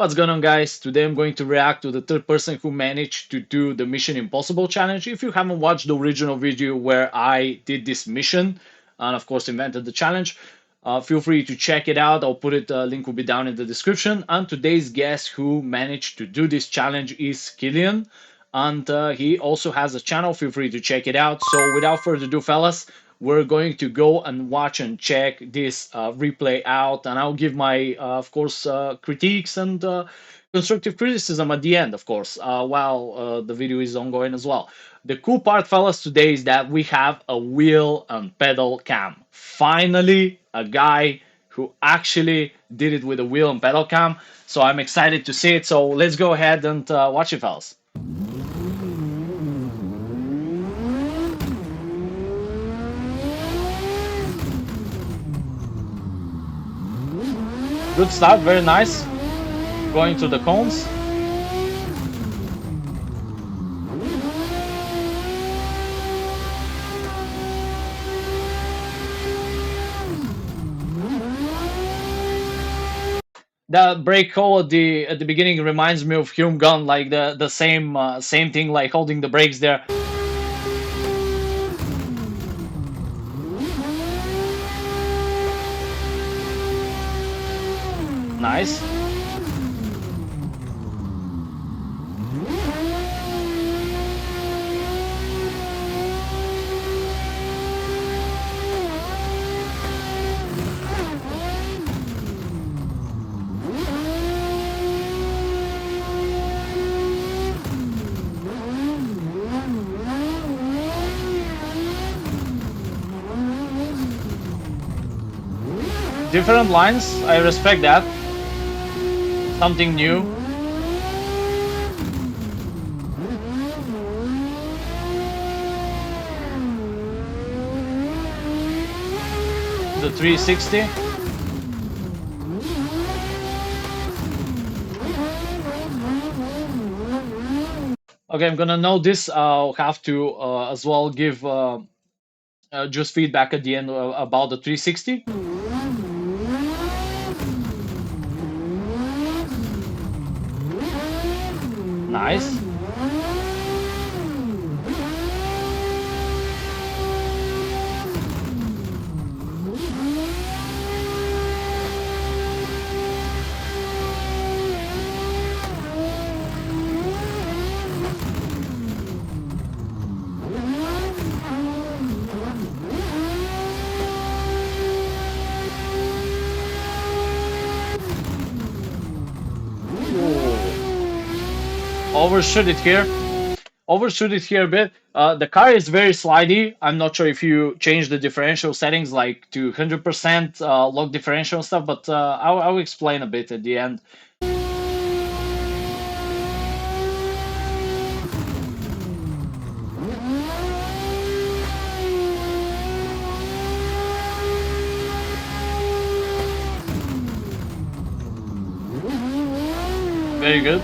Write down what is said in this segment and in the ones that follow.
What's going on, guys? Today I'm going to react to the third person who managed to do the Mission Impossible challenge. If you haven't watched the original video where I did this mission and of course invented the challenge, feel free to check it out. I'll put it, link will be down in the description. And today's guest who managed to do this challenge is Killian, and he also has a channel. Feel free to check it out. So without further ado, fellas, we're going to go and watch and check this replay out, and I'll give my of course critiques and constructive criticism at the end, of course, while the video is ongoing as well. The cool part, fellas, today is that we have a wheel and pedal cam. Finally, a guy who actually did it with a wheel and pedal cam. So I'm excited to see it. So let's go ahead and watch it, fellas. Good start, very nice. Going through the cones. That brake hole at the beginning reminds me of Hume Gun, like the same thing, like holding the brakes there. Nice. Different lines, I respect that. Something new. The 360. Okay, I'm gonna note this. I'll have to as well give just feedback at the end about the 360. Nice. Overshoot it here. Overshoot it here a bit. The car is very slidey. I'm not sure if you change the differential settings like to 100% lock differential and stuff, but I'll explain a bit at the end. Very good.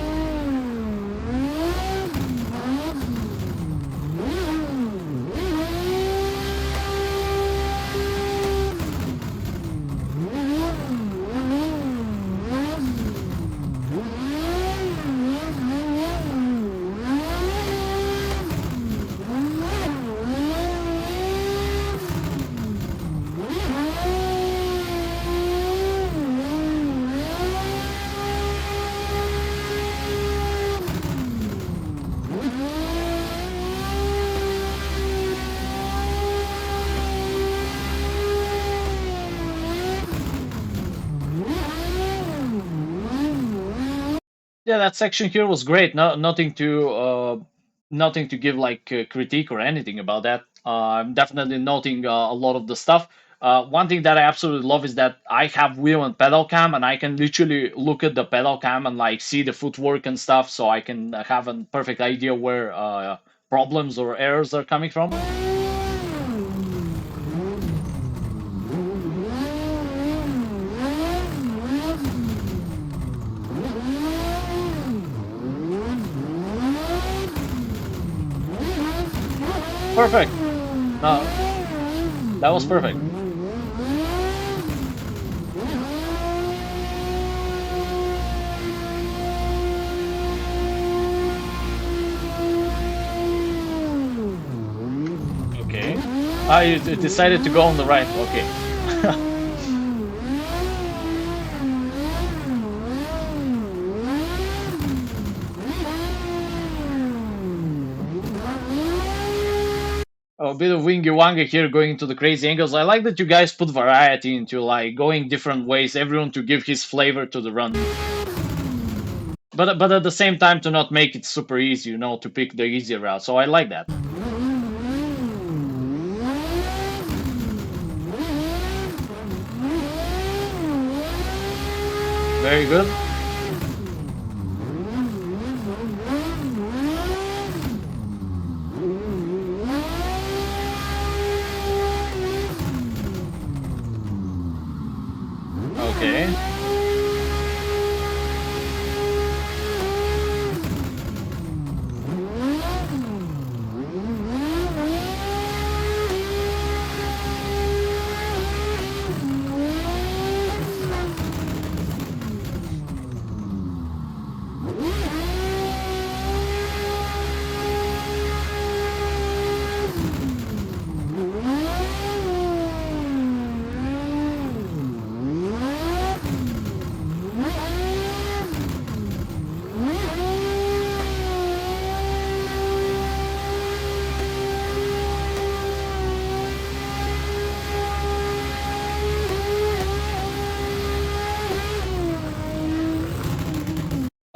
Yeah, that section here was great. No, nothing to give like critique or anything about that. I'm definitely noting a lot of the stuff. One thing that I absolutely love is that I have wheel and pedal cam, and I can literally look at the pedal cam and like see the footwork and stuff, so I can have a perfect idea where problems or errors are coming from. Perfect. No, that was perfect. You decided to go on the right. Okay. A bit of wingy wangy here going into the crazy angles. I like that you guys put variety into like going different ways, everyone to give his flavor to the run. But at the same time to not make it super easy, you know, to pick the easier route. So I like that. Very good. Okay.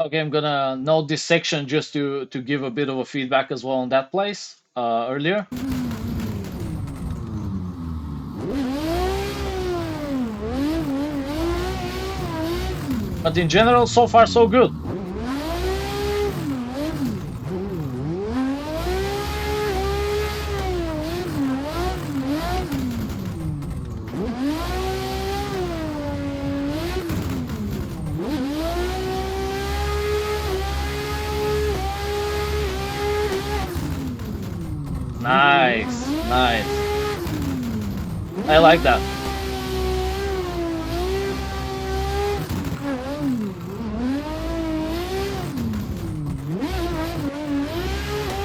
Okay, I'm gonna note this section just to give a bit of a feedback as well on that place earlier. But in general, so far so good. Nice, nice. I like that.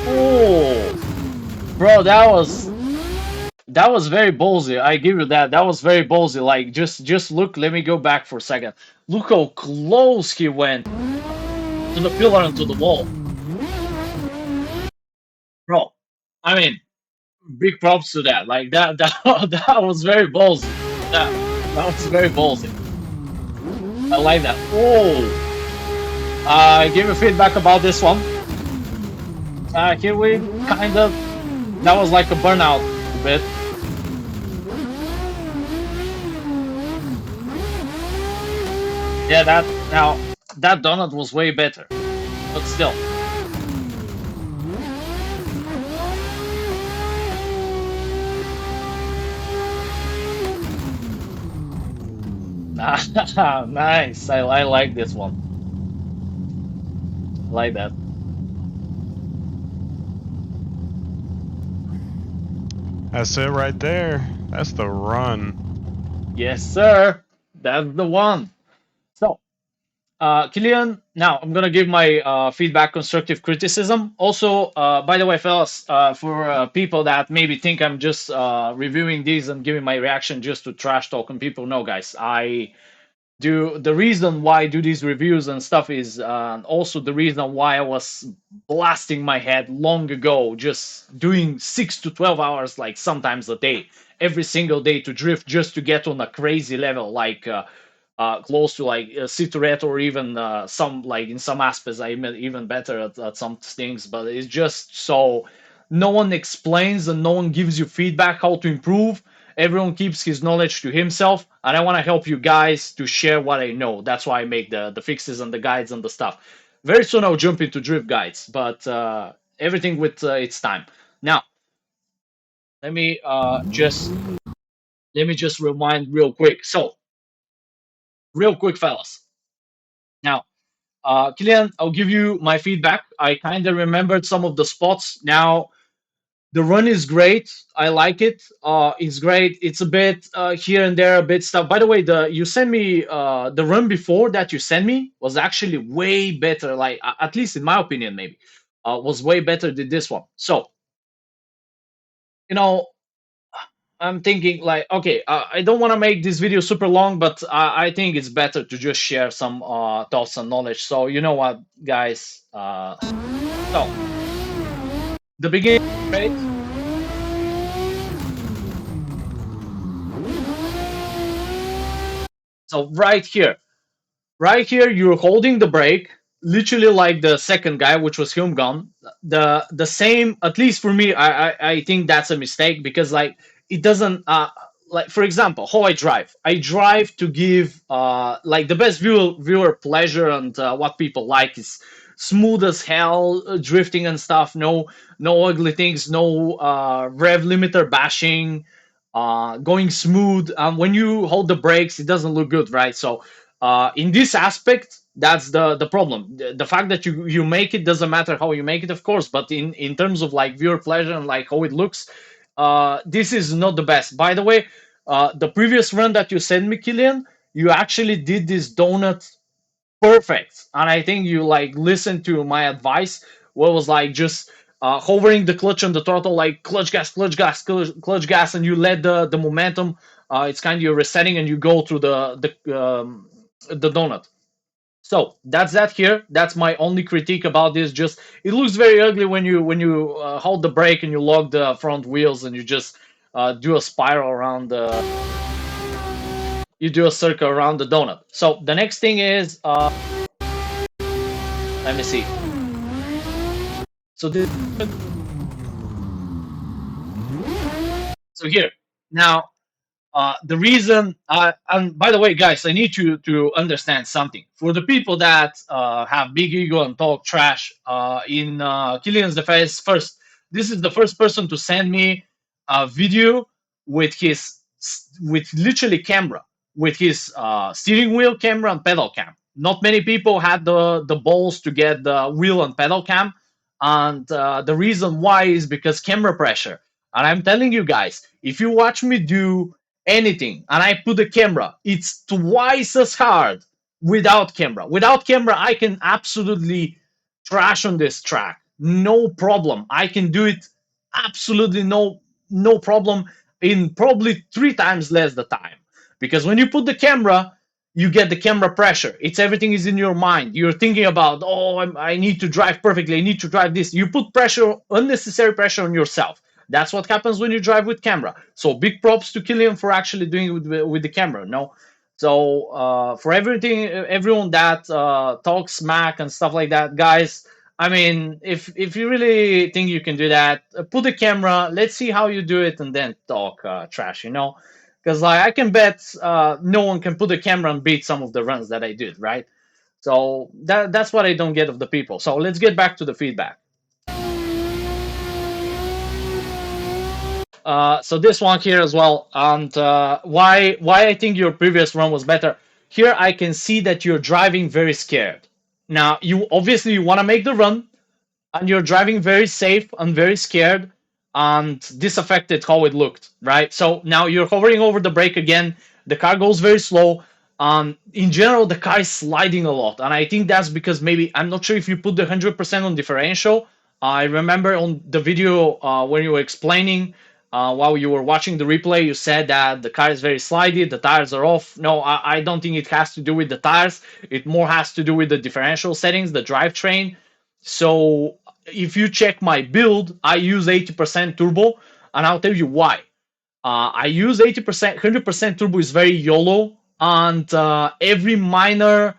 Oh, bro, that was very ballsy. I give you that. That was very ballsy. Like just look. Let me go back for a second. Look how close he went to the pillar and to the wall, bro. I mean, big props to that. Like that was very ballsy. That was very ballsy. I like that. Oh, I give you feedback about this one. Here we kind of that was like a burnout a bit. Yeah, that donut was way better, but still. Nice. I like this one. I like that. That's it right there. That's the run. Yes, sir. That's the one. So, Killian, now I'm gonna give my feedback, constructive criticism. Also, by the way, fellas, for people that maybe think I'm just reviewing these and giving my reaction just to trash talk, and people know, guys, I do the reason why I do these reviews and stuff is also the reason why I was blasting my head long ago, just doing 6 to 12 hours, like sometimes a day, every single day to drift just to get on a crazy level, like close to like Citroën or even some like in some aspects I'm even better at some things, but it's just so no one explains and no one gives you feedback how to improve. Everyone keeps his knowledge to himself, and I want to help you guys to share what I know. That's why I make the fixes and the guides and the stuff. Very soon I'll jump into drift guides, but everything with its time. Now let me just rewind real quick. So real quick, fellas. Now, Killian, I'll give you my feedback. I kind of remembered some of the spots. Now the run is great. I like it. It's great. It's a bit here and there, a bit stuff. By the way, the you sent me the run before that you sent me was actually way better. Like at least in my opinion, maybe was way better than this one. So you know, I'm thinking like, okay, I don't want to make this video super long, but I think it's better to just share some thoughts and knowledge. So you know what, guys? So the beginning, right? So right here, you're holding the brake, literally like the second guy, which was Hume Gun. The same, at least for me, I think that's a mistake because like it doesn't like for example, how I drive. I drive to give like the best viewer pleasure and what people like is smooth as hell, drifting and stuff. No ugly things, no rev limiter bashing. Going smooth. When you hold the brakes, it doesn't look good, right? So in this aspect, that's the problem. The fact that you make it doesn't matter how you make it, of course, but in terms of like viewer pleasure and like how it looks, this is not the best. By the way, the previous run that you sent me, Killian, you actually did this donut perfect, and I think you like listened to my advice. What was like just hovering the clutch on the throttle, like clutch gas, clutch gas, clutch gas, and you let the momentum. It's kind of you're resetting and you go through the donut. So that's that here. That's my only critique about this. Just it looks very ugly when you hold the brake and you lock the front wheels and you just do a spiral around the you do a circle around the donut. So the next thing is let me see. So this so here now the reason, and by the way, guys, I need you to understand something. For the people that have big ego and talk trash, in Killian's defense, first, this is the first person to send me a video with his, with literally camera, with his steering wheel camera and pedal cam. Not many people had the balls to get the wheel and pedal cam, and the reason why is because camera pressure. And I'm telling you guys, if you watch me do anything and I put the camera, it's twice as hard without camera. Without camera, I can absolutely trash on this track. No problem. I can do it absolutely no problem in probably 3 times less the time. Because when you put the camera, you get the camera pressure. It's everything is in your mind. You're thinking about, oh, I need to drive perfectly. I need to drive this. You put pressure, unnecessary pressure on yourself. That's what happens when you drive with camera. So big props to Killian for actually doing it with the camera. No, so for everyone that talks smack and stuff like that, guys. I mean, if you really think you can do that, put the camera. Let's see how you do it, and then talk trash. Because like I can bet no one can put a camera and beat some of the runs that I did, right? So that's what I don't get of the people. So let's get back to the feedback. So this one here as well, and why I think your previous run was better. Here I can see that you're driving very scared. Now you obviously you want to make the run, and you're driving very safe and very scared, and this affected how it looked, right? So now you're hovering over the brake again. The car goes very slow. In general, the car is sliding a lot, and I think that's because maybe I'm not sure if you put the 100% on differential. I remember on the video when you were explaining while you were watching the replay, you said that the car is very slidey, the tires are off. No, I don't think it has to do with the tires. It more has to do with the differential settings, the drivetrain. So if you check my build, I use 80% turbo, and I'll tell you why. I use 80%, 100% turbo is very YOLO, and every minor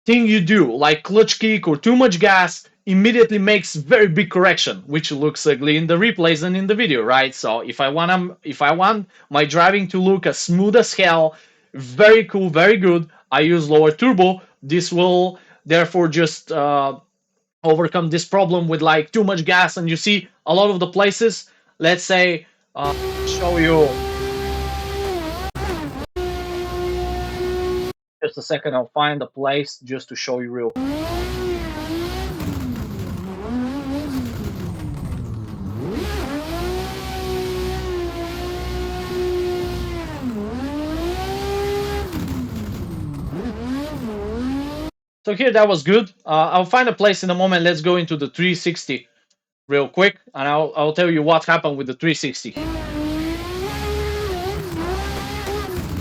thing you do, like clutch kick or too much gas, immediately makes very big correction, which looks ugly in the replays and in the video, right? So if I want my driving to look as smooth as hell, very cool, very good, I use lower turbo. This will therefore just overcome this problem with like too much gas. And you see a lot of the places, let's say, show you just a second, I'll find a place just to show you real. So here that was good. I'll find a place in a moment. Let's go into the 360 real quick, and I'll tell you what happened with the 360.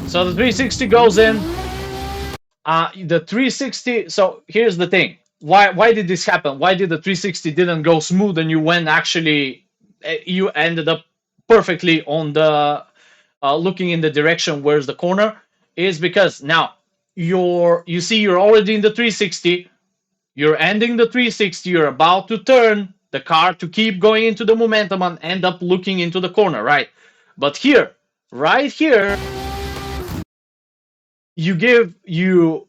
So the 360 goes in. The 360. So here's the thing. Why did this happen? Why did the 360 didn't go smooth and you went actually? You ended up perfectly on the looking in the direction where's the corner is because now you see you're already in the 360. You're ending the 360. You're about to turn the car to keep going into the momentum and end up looking into the corner, right? But here, right here, you give you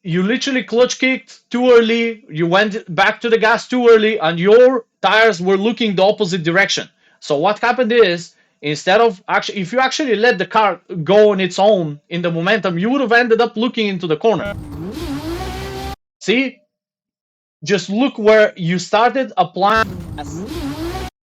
literally clutch kicked too early. You went back to the gas too early, and your tires were looking the opposite direction. So what happened is, instead of actually, if you actually let the car go on its own in the momentum, you would have ended up looking into the corner. See, just look where you started applying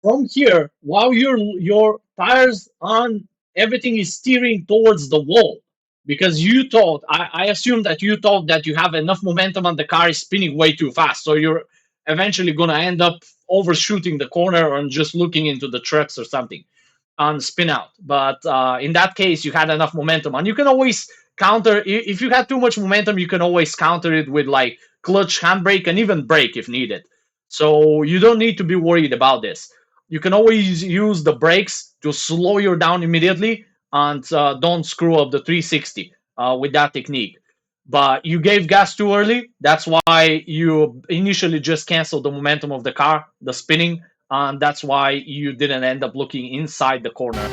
from here while your tires on everything is steering towards the wall because you thought I assume that you thought that you have enough momentum and the car is spinning way too fast, so you're eventually going to end up overshooting the corner and just looking into the trucks or something on spin out. But in that case, you had enough momentum, and you can always counter. If you had too much momentum, you can always counter it with like clutch, handbrake, and even brake if needed. So you don't need to be worried about this. You can always use the brakes to slow you down immediately and don't screw up the 360 with that technique. But you gave gas too early. That's why you initially just canceled the momentum of the car, the spinning, and that's why you didn't end up looking inside the corner.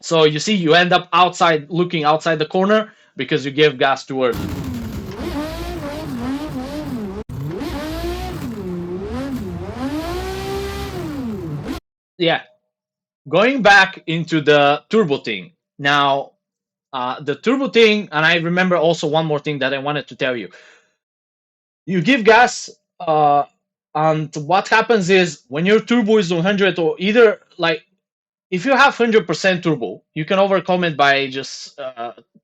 So you see, you end up outside, looking outside the corner because you gave gas too early. Yeah, going back into the turbo thing. Now, the turbo thing, and I remember also one more thing that I wanted to tell you. You give gas, and what happens is when your turbo is 100 or either like if you have 100% turbo, you can overcome it by just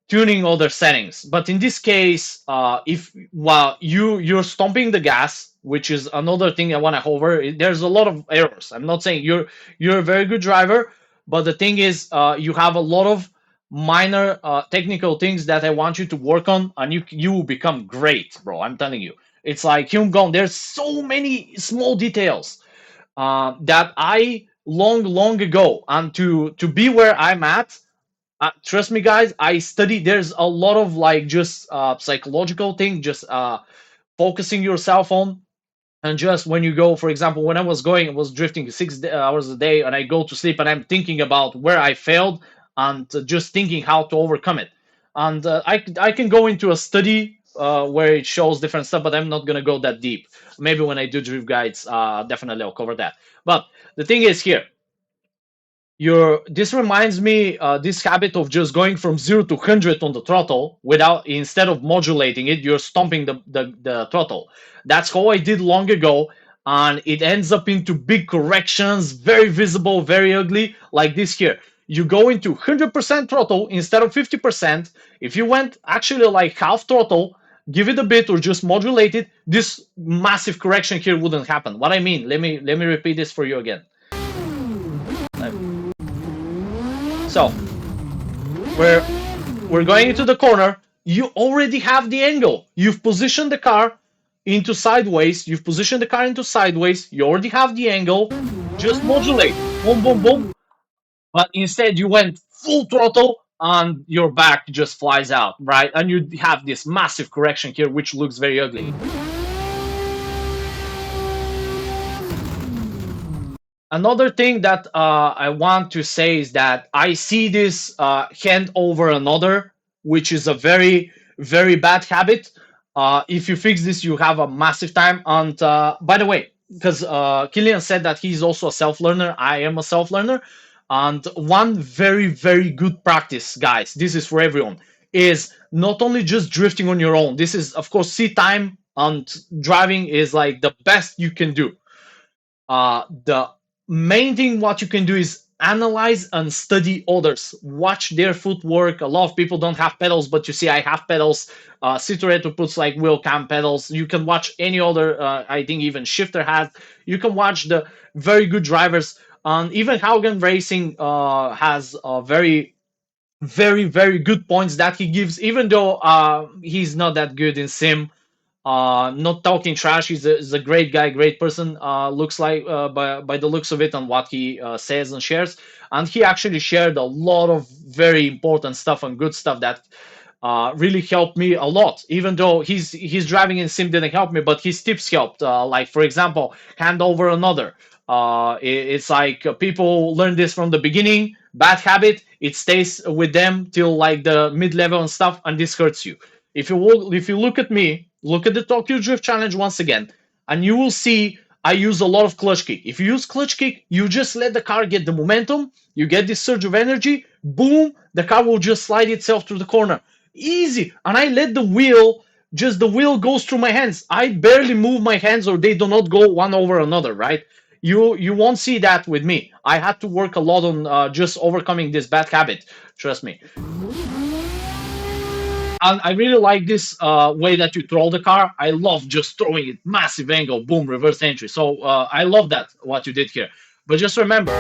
tuning other settings. But in this case, if while you're stomping the gas, which is another thing I want to cover, there's a lot of errors. I'm not saying you're a very good driver, but the thing is, you have a lot of minor technical things that I want you to work on, and you will become great, bro. I'm telling you, it's like Hyun There's so many small details that I long ago, and to be where I'm at. Trust me, guys. I study. There's a lot of like just psychological thing, just focusing yourself on, and just when you go, for example, when I was going, I was drifting 6 hours a day, and I go to sleep, and I'm thinking about where I failed, and just thinking how to overcome it. And I can go into a study where it shows different stuff, but I'm not gonna go that deep. Maybe when I do drift guides, definitely I'll cover that. But the thing is here, your this reminds me this habit of just going from 0 to 100 on the throttle without instead of modulating it, you're stomping the throttle. That's how I did long ago, and it ends up into big corrections, very visible, very ugly, like this here. You go into 100% throttle instead of 50%. If you went actually like half throttle, give it a bit or just modulate it, this massive correction here wouldn't happen. What I mean, let me repeat this for you again. So we're we're going into the corner. You already have the angle. You've positioned the car into sideways. You've positioned the car into sideways. You already have the angle. Just modulate. Boom, boom, boom. But instead, you went full throttle and your back just flies out, right? And you have this massive correction here, which looks very ugly. Another thing that I want to say is that I see this hand over another, which is a very bad habit. If you fix this, you have a massive time. And by the way, because Killian said that he's also a self learner, I am a self learner. And one very good practice, guys, this is for everyone, is not only just drifting on your own. This is, of course, seat time and driving is like the best you can do. The main thing what you can do is analyze and study others, watch their footwork. A lot of people don't have pedals, but you see I have pedals. Citoretto puts like wheel cam pedals. You can watch any other, I think even Shifter has. You can watch the very good drivers, and even Haugen Racing has a very, very good points that he gives, even though he's not that good in sim. Not talking trash. He's a great guy, great person. Looks like by the looks of it and what he says and shares. And he actually shared a lot of very important stuff and good stuff that really helped me a lot. Even though his driving in sim didn't help me, but his tips helped. Like for example, hand over another. It's like people learn this from the beginning. Bad habit. It stays with them till like the mid level and stuff, and this hurts you. If you look at me, look at the Tokyo Drift Challenge once again, and you will see I use a lot of clutch kick. If you use clutch kick, you just let the car get the momentum. You get this surge of energy. Boom, the car will just slide itself through the corner. Easy. And I let the wheel goes through my hands. I barely move my hands or they do not go one over another, right? You won't see that with me. I had to work a lot on just overcoming this bad habit. Trust me. And I really like this way that you throw the car. I love just throwing it, massive angle, boom, reverse entry. So I love that what you did here. But just remember,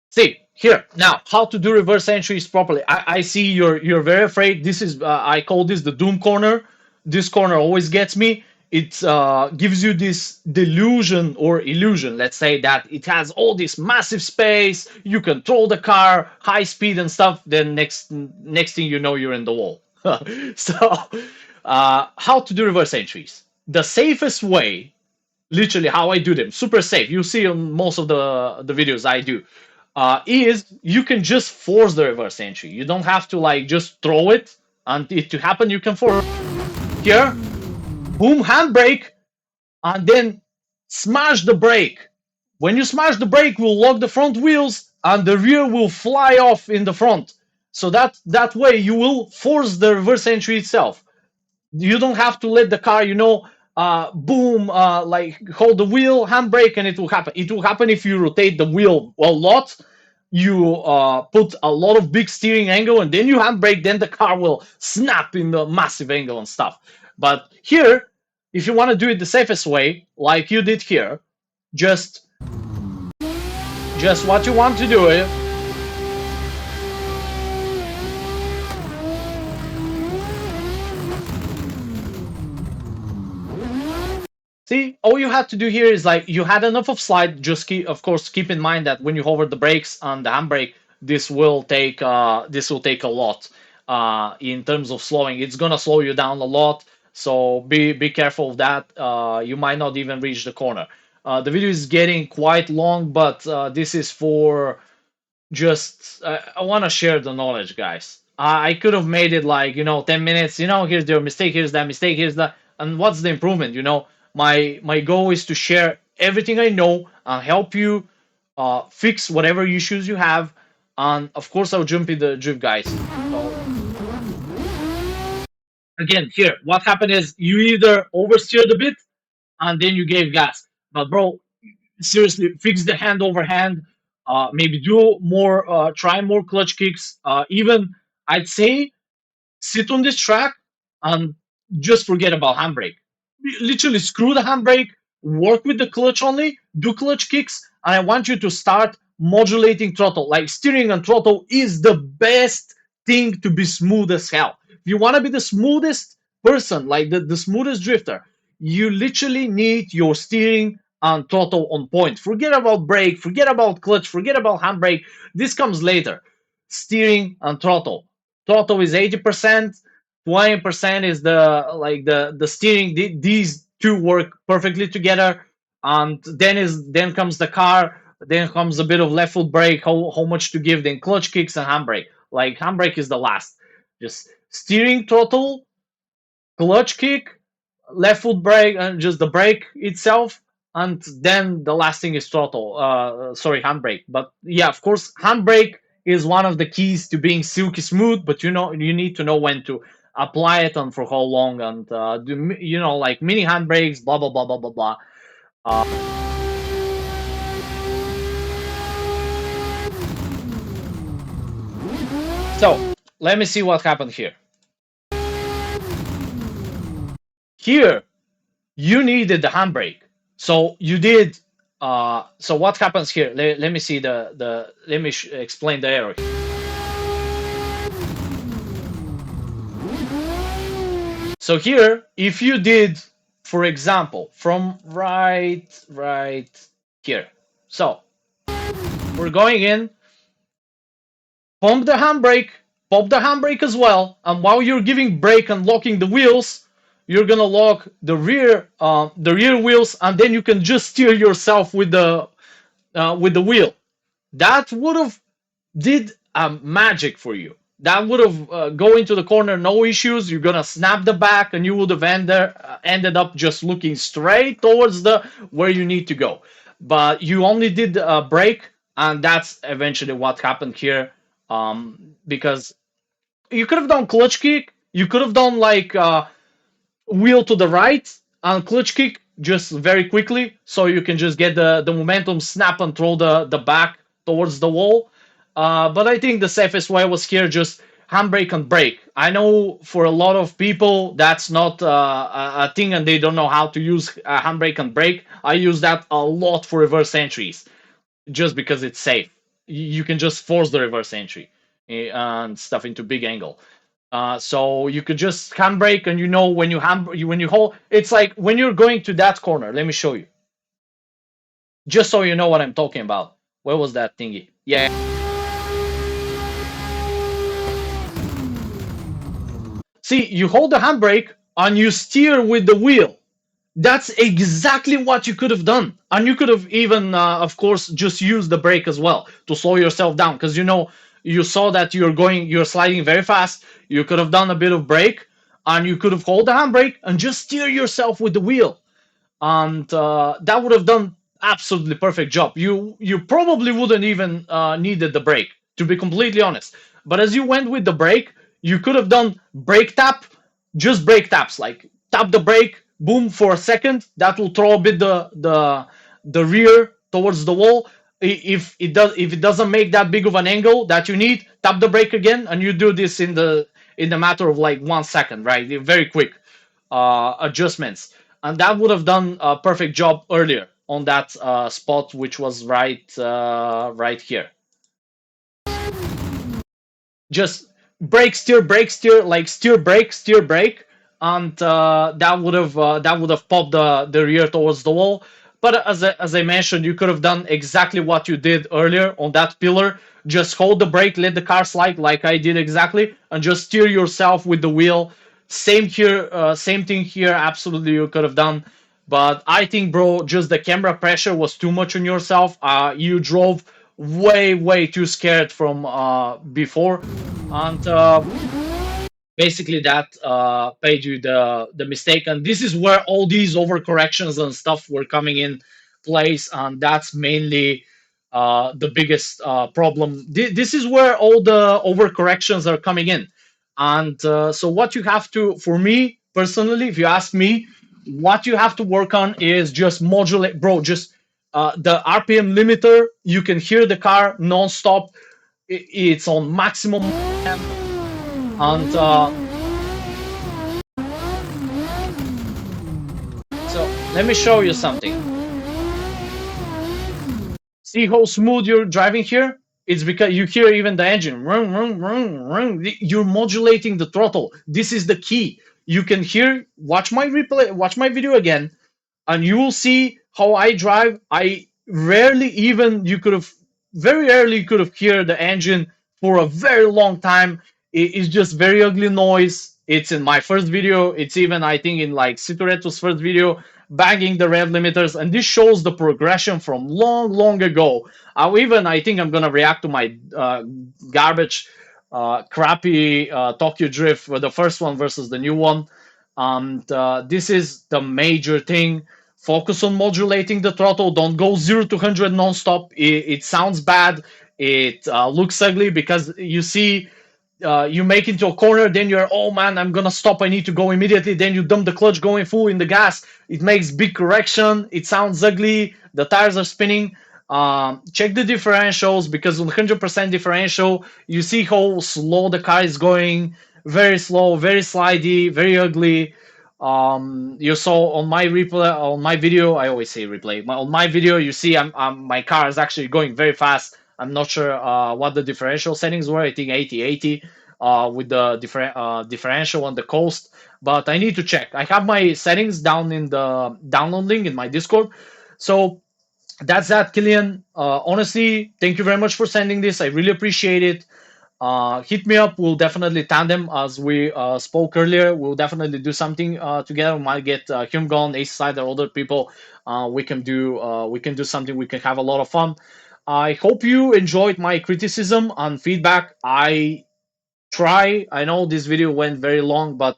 see here now how to do reverse entries properly. I see you're very afraid. This is I call this the doom corner. This corner always gets me. It gives you this delusion or illusion, let's say, that it has all this massive space. You control the car, high speed and stuff. Then next thing you know, you're in the wall. So how to do reverse entries? The safest way, literally how I do them, super safe. You see on most of the videos I do, is you can just force the reverse entry. You don't have to like just throw it and it to happen. You can force here, boom, handbrake, and then smash the brake. When you smash the brake, we'll lock the front wheels and the rear will fly off in the front. So that way you will force the reverse entry itself. You don't have to let the car, boom, like hold the wheel, handbrake, and it will happen. It will happen if you rotate the wheel a lot. You put a lot of big steering angle, and then you handbrake. Then the car will snap in the massive angle and stuff. But here, if you want to do it the safest way, like you did here, just what you want to do it. See, all you had to do here is like you had enough of slide. Just of course, keep in mind that when you hover the brakes on the handbrake, this will take a lot in terms of slowing. It's gonna slow you down a lot, so be careful of that. You might not even reach the corner. The video is getting quite long, but this is for just I want to share the knowledge, guys. I could have made it like 10 minutes. Here's your mistake, here's that mistake, here's that, and what's the improvement? My goal is to share everything I know and help you fix whatever issues you have. And of course, I'll jump in the drift, guys. So, again, here, what happened is you either oversteered a bit and then you gave gas. But bro, seriously, fix the hand over hand. Maybe do more, try more clutch kicks. Even I'd say sit on this track and just forget about handbrake. Literally screw the handbrake, work with the clutch only, do clutch kicks, and I want you to start modulating throttle. Like steering and throttle is the best thing to be smooth as hell. If you want to be the smoothest person, like the smoothest drifter, you literally need your steering and throttle on point. Forget about brake, forget about clutch, forget about handbrake. This comes later. Steering and throttle. Throttle is 80%, 20% is the steering. These two work perfectly together, and then comes the car. Then comes a bit of left foot brake. How much to give? Then clutch kicks and handbrake. Like handbrake is the last. Just steering, throttle, clutch kick, left foot brake, and just the brake itself. And then the last thing is throttle. Sorry, handbrake. But yeah, of course, handbrake is one of the keys to being silky smooth. But you need to know when to apply it and for how long, and do like mini handbrakes, blah blah blah blah blah blah. So let me see what happened here. Here you needed the handbrake. So you did. So what happens here? Let me see let me explain the error. So here, if you did, for example, from right here. So we're going in, pump the handbrake, pop the handbrake as well, and while you're giving brake and locking the wheels, you're gonna lock the rear wheels, and then you can just steer yourself with the wheel. That would have did magic for you. That would have go into the corner, no issues. You're gonna snap the back, and you would have ended up just looking straight towards the where you need to go. But you only did a brake, and that's eventually what happened here. Because you could have done clutch kick, you could have done like wheel to the right and clutch kick just very quickly, so you can just get the momentum, snap and throw the back towards the wall. But I think the safest way was here, just handbrake and brake. I know for a lot of people that's not a thing, and they don't know how to use handbrake and brake. I use that a lot for reverse entries just because it's safe. You can just force the reverse entry and stuff into big angle. So you could just handbrake, and you know when you hold, it's like when you're going to that corner. Let me show you, just so you know what I'm talking about. Where was that thingy? Yeah. See, you hold the handbrake and you steer with the wheel. That's exactly what you could have done. And you could have even, of course, just used the brake as well to slow yourself down, because you saw that you're sliding very fast. You could have done a bit of brake, and you could have hold the handbrake and just steer yourself with the wheel, and that would have done absolutely perfect job. You probably wouldn't even needed the brake, to be completely honest. But as you went with the brake, you could have done brake tap, just brake taps, like tap the brake, boom for a second. That will throw a bit the rear towards the wall. If it doesn't make that big of an angle that you need, tap the brake again, and you do this in the matter of like 1 second, right? Very quick adjustments, and that would have done a perfect job earlier on that spot, which was right here. Just brake steer, like steer brake, and that would have popped the rear towards the wall. But as I mentioned, you could have done exactly what you did earlier on that pillar. Just hold the brake, let the car slide like I did exactly, and just steer yourself with the wheel. Same here, same thing here. Absolutely, you could have done. But I think, bro, just the camera pressure was too much on yourself. You drove way too scared from before, and basically that paid you the mistake. And this is where all these overcorrections and stuff were coming in place, and that's mainly the biggest problem. This is where all the overcorrections are coming in. And so what you have to, for me personally, if you ask me, what you have to work on is just modulate, bro. Just the RPM limiter, you can hear the car non-stop. It's on maximum, and so let me show you something. See how smooth you're driving here? It's because you hear even the engine. Rung, rung, rung, rung. You're modulating the throttle. This is the key. You can hear, watch my replay, watch my video again, and you will see how I drive. I rarely even, you could have, very rarely you could have heard the engine for a very long time. It's just very ugly noise. It's in my first video. It's even, I think, in like Citureto's first video, banging the rev limiters. And this shows the progression from long ago. I think I'm going to react to my garbage, crappy Tokyo Drift, the first one versus the new one. And this is the major thing. Focus on modulating the throttle. Don't go 0 to 100 non-stop. It sounds bad. It looks ugly because you see, you make into a corner, then you're, oh man, I'm gonna stop, I need to go immediately, then you dump the clutch going full in the gas. It makes big correction. It sounds ugly. The tires are spinning. Check the differentials, because on 100% differential, you see how slow the car is going. Very slow, very slidey, very ugly. You saw on my replay, on my video, I always say replay. On my video, you see my car is actually going very fast. I'm not sure what the differential settings were. I think 80/80 with the differential on the coast, but I need to check. I have my settings down in the download link in my Discord. So that's that, Killian. Honestly, thank you very much for sending this. I really appreciate it. Hit me up. We'll definitely tandem as we spoke earlier. We'll definitely do something together. We might get Hyun Gon, Ace Side, or other people. We can do something. We can have a lot of fun. I hope you enjoyed my criticism and feedback. I try. I know this video went very long, but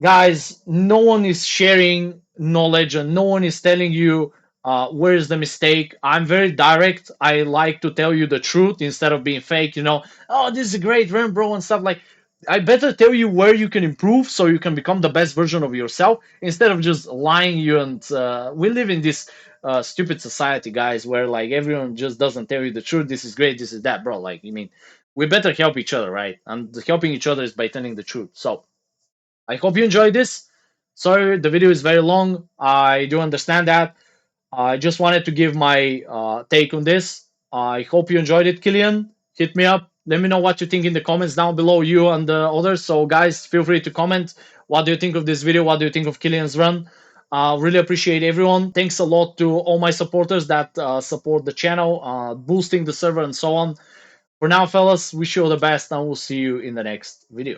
guys, no one is sharing knowledge and no one is telling you where is the mistake. I'm very direct. I like to tell you the truth instead of being fake. Oh, this is a great run, bro, and stuff like. I better tell you where you can improve so you can become the best version of yourself instead of just lying you. And we live in this stupid society, guys, where like everyone just doesn't tell you the truth. This is great. This is that, bro. Like, I mean, we better help each other, right? And helping each other is by telling the truth. So I hope you enjoyed this. Sorry, the video is very long. I do understand that. I just wanted to give my take on this. I hope you enjoyed it, Killian. Hit me up. Let me know what you think in the comments down below, you and the others. So, guys, feel free to comment. What do you think of this video? What do you think of Killian's run? Really appreciate everyone. Thanks a lot to all my supporters that support the channel, boosting the server, and so on. For now, fellas, wish you all the best, and we'll see you in the next video.